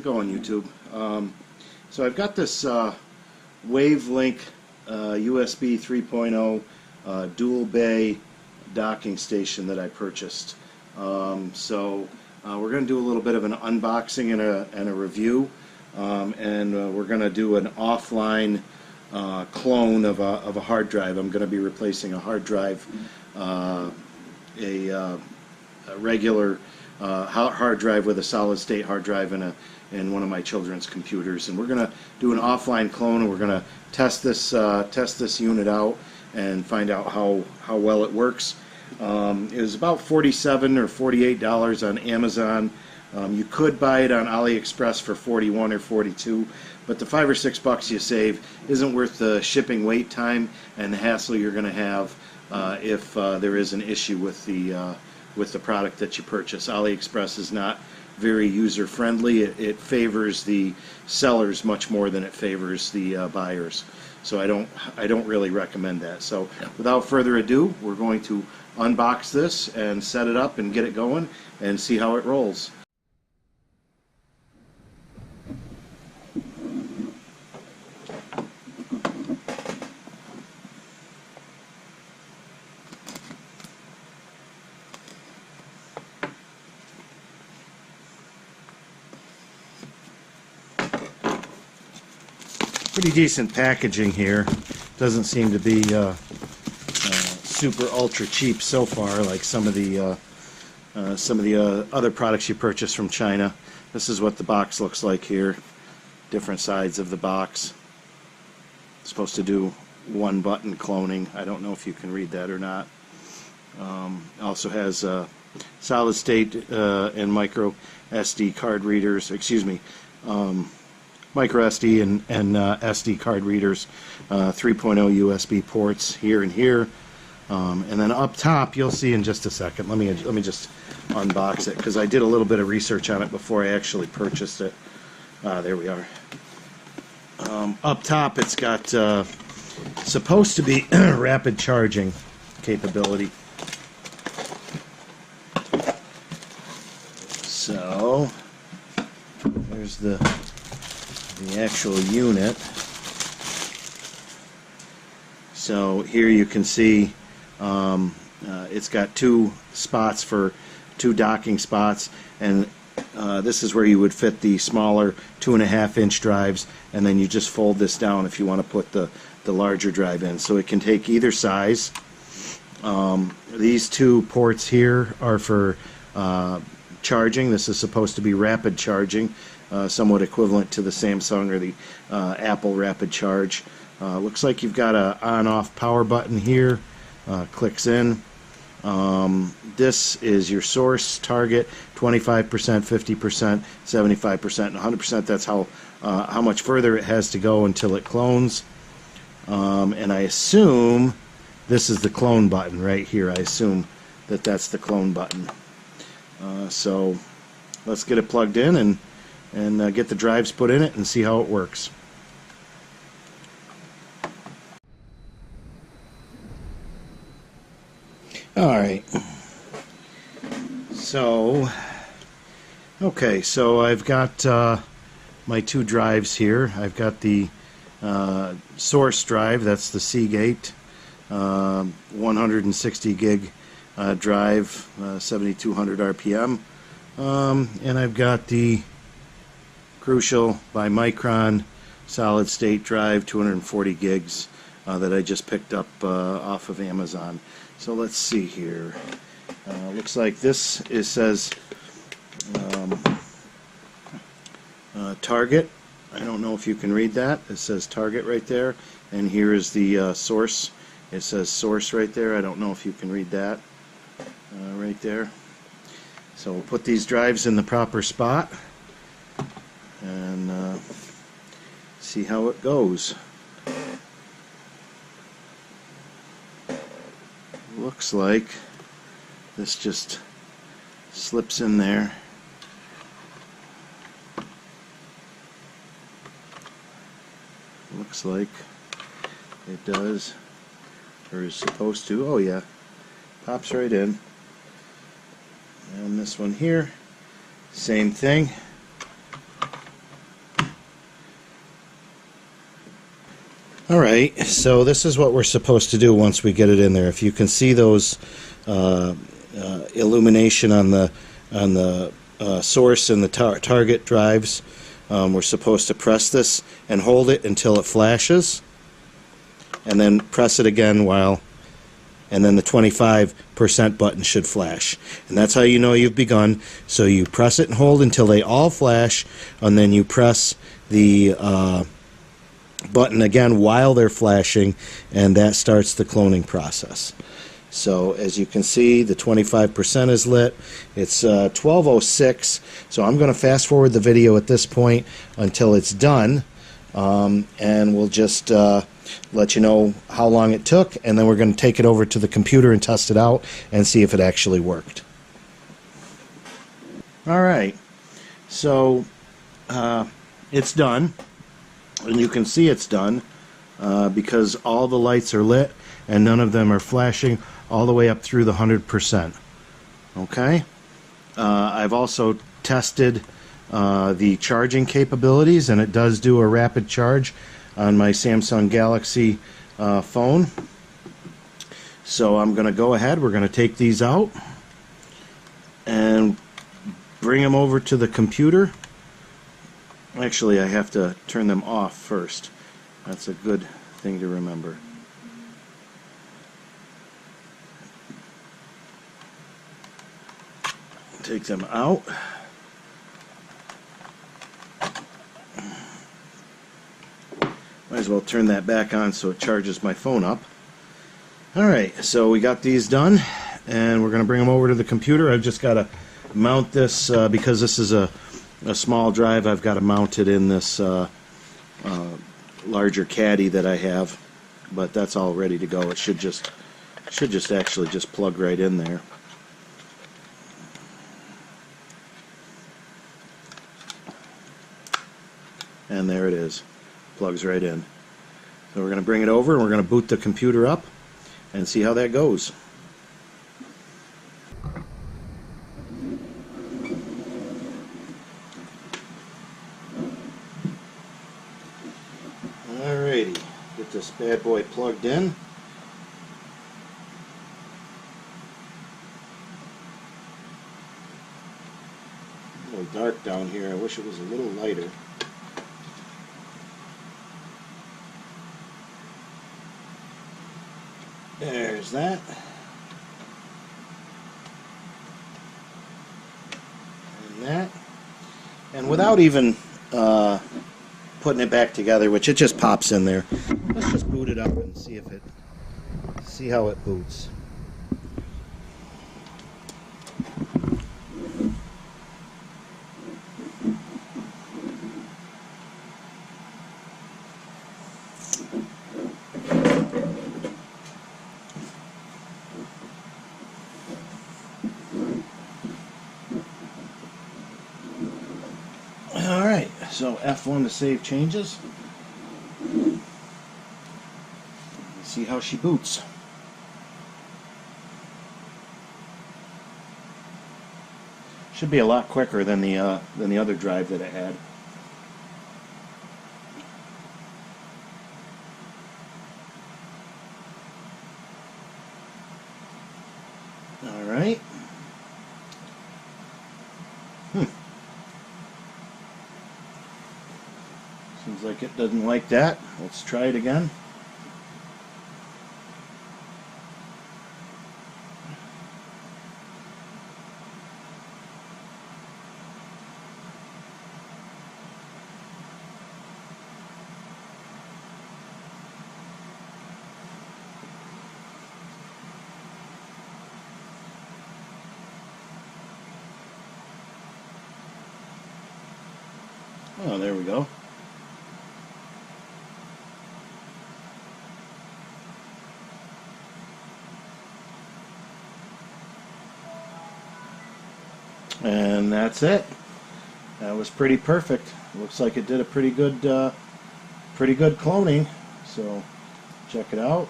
going, YouTube? So I've got this Wavlink USB 3.0 dual bay docking station that I purchased. So we're going to do a little bit of an unboxing and a review, and we're going to do an offline clone of a hard drive. I'm going to be replacing a hard drive, a regular hard drive with a solid state hard drive in one of my children's computers, and we're going to do an offline clone, and we're going to test this unit out and find out how well it works. It was about $47 or $48 on Amazon. You could buy it on AliExpress for $41 or $42, but the $5 or $6 you save isn't worth the shipping wait time and the hassle you're going to have if there is an issue with the product that you purchase. AliExpress is not very user friendly. It favors the sellers much more than it favors the buyers. So I don't really recommend that. So without further ado, we're going to unbox this and set it up and get it going and see how it rolls. Pretty decent packaging here. Doesn't seem to be super ultra cheap so far, like some of the other products you purchase from China. This is what the box looks like here. Different sides of the box. It's supposed to do one button cloning. I don't know if you can read that or not. Also has solid state and micro SD card readers. Excuse me. Micro SD and SD card readers, 3.0 USB ports here and here, and then up top you'll see in just a second. Let me just unbox it because I did a little bit of research on it before I actually purchased it. There we are. Up top it's got supposed to be rapid charging capability. So there's the actual unit. So here you can see it's got two docking spots, and this is where you would fit the smaller 2.5-inch drives, and then you just fold this down if you want to put the larger drive in. So it can take either size. These two ports here are for charging. This is supposed to be rapid charging. Somewhat equivalent to the Samsung or the Apple Rapid Charge. Looks like you've got a on-off power button here. Clicks in. This is your source, target, 25%, 50%, 75%, and 100%. That's how much further it has to go until it clones. And I assume this is the clone button right here. I assume that that's the clone button. So let's get it plugged in and get the drives put in it and see how it works. Alright, so okay, so I've got my two drives here. I've got the source drive, that's the Seagate 160 gig drive, 7200 RPM, and I've got the Crucial by Micron solid state drive, 240 gigs that I just picked up off of Amazon. So let's see here. Looks like this says target. I don't know if you can read that. It says target right there, and here is the source. It says source right there. I don't know if you can read that right there. So we'll put these drives in the proper spot and see how it goes. Looks like this just slips in there. Looks like it does, or is supposed to. Oh yeah, pops right in. And this one here, same thing. Alright, so this is what we're supposed to do once we get it in there. If you can see those illumination on the source and the target drives, we're supposed to press this and hold it until it flashes, and then press it again and then the 25% button should flash. And that's how you know you've begun. So you press it and hold until they all flash, and then you press the button again while they're flashing, and that starts the cloning process. So as you can see, the 25% is lit. It's 12:06, so I'm going to fast forward the video at this point until it's done, and we'll just let you know how long it took, and then we're going to take it over to the computer and test it out and see if it actually worked. Alright, so it's done, and you can see it's done because all the lights are lit and none of them are flashing all the way up through the 100%. Okay? I've also tested the charging capabilities, and it does do a rapid charge on my Samsung Galaxy phone. So I'm going to go ahead, we're going to take these out and bring them over to the computer. Actually, I have to turn them off first. That's a good thing to remember. Take them out. Might as well turn that back on so it charges my phone up. Alright, so we got these done, and we're going to bring them over to the computer. I've just got to mount this, because this is a small drive, I've got to mount it in this larger caddy that I have, but that's all ready to go. It should just actually just plug right in there. And there it is. Plugs right in. So we're going to bring it over and we're going to boot the computer up and see how that goes. Alrighty, get this bad boy plugged in. A little dark down here. I wish it was a little lighter. There's that. And that. And without even putting it back together, which it just pops in there, let's just boot it up and see how it boots. Alright, so F1 to save changes. Let's see how she boots. Should be a lot quicker than the other drive that I had. Alright. Seems like it doesn't like that. Let's try it again. Oh, there we go. And that's it. That was pretty perfect. Looks like it did a pretty good cloning. So check it out.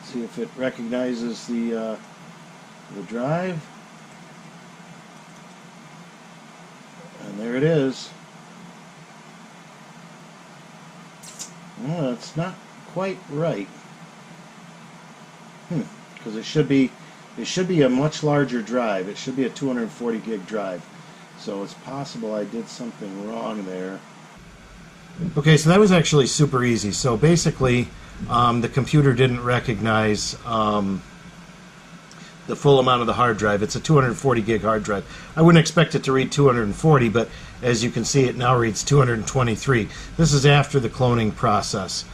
See if it recognizes the drive. And there it is. Well, it's not quite right. Because it should be a much larger drive. It should be a 240 gig drive. So it's possible I did something wrong there. Okay, so that was actually super easy. So basically, the computer didn't recognize the full amount of the hard drive. It's a 240 gig hard drive. I wouldn't expect it to read 240, but as you can see, it now reads 223. This is after the cloning process.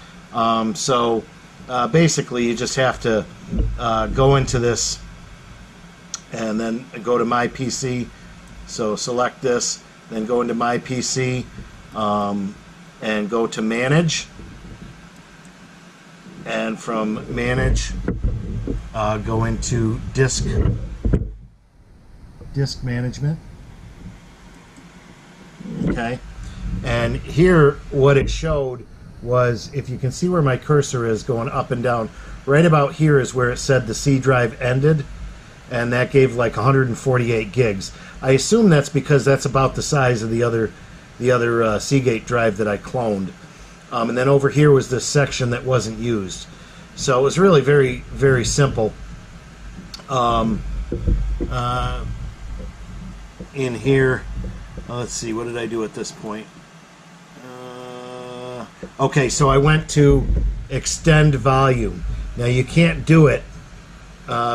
Basically, you just have to go into this and then go to My PC. So select this, then go into My PC and go to Manage. And from Manage, go into Disk Management. Okay, and here what it showed was, if you can see where my cursor is going up and down, right about here is where it said the C drive ended, and that gave like 148 gigs. I assume that's because that's about the size of the other Seagate drive that I cloned. And then over here was this section that wasn't used. So it was really very, very simple. In here, let's see, what did I do at this point? Okay, so I went to extend volume. Now you can't do it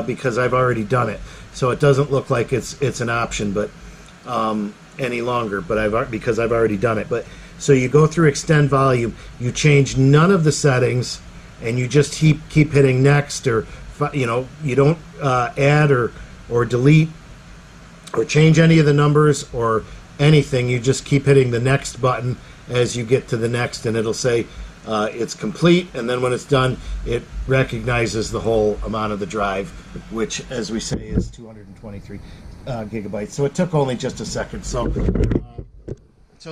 because I've already done it. So it doesn't look like it's an option, but any longer. But because I've already done it. But so you go through extend volume, you change none of the settings, and you just keep hitting next, or you don't add or delete or change any of the numbers or anything. You just keep hitting the next button as you get to the next, and it'll say it's complete, and then when it's done, it recognizes the whole amount of the drive, which, as we say, is 223 gigabytes. So it took only just a second. So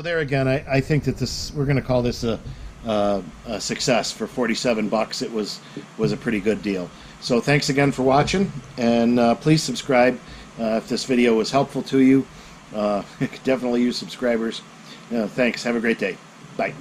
there again, I think that we're going to call this a success. For $47. It was a pretty good deal. So thanks again for watching, and please subscribe if this video was helpful to you. Definitely use subscribers. Thanks. Have a great day. Bye.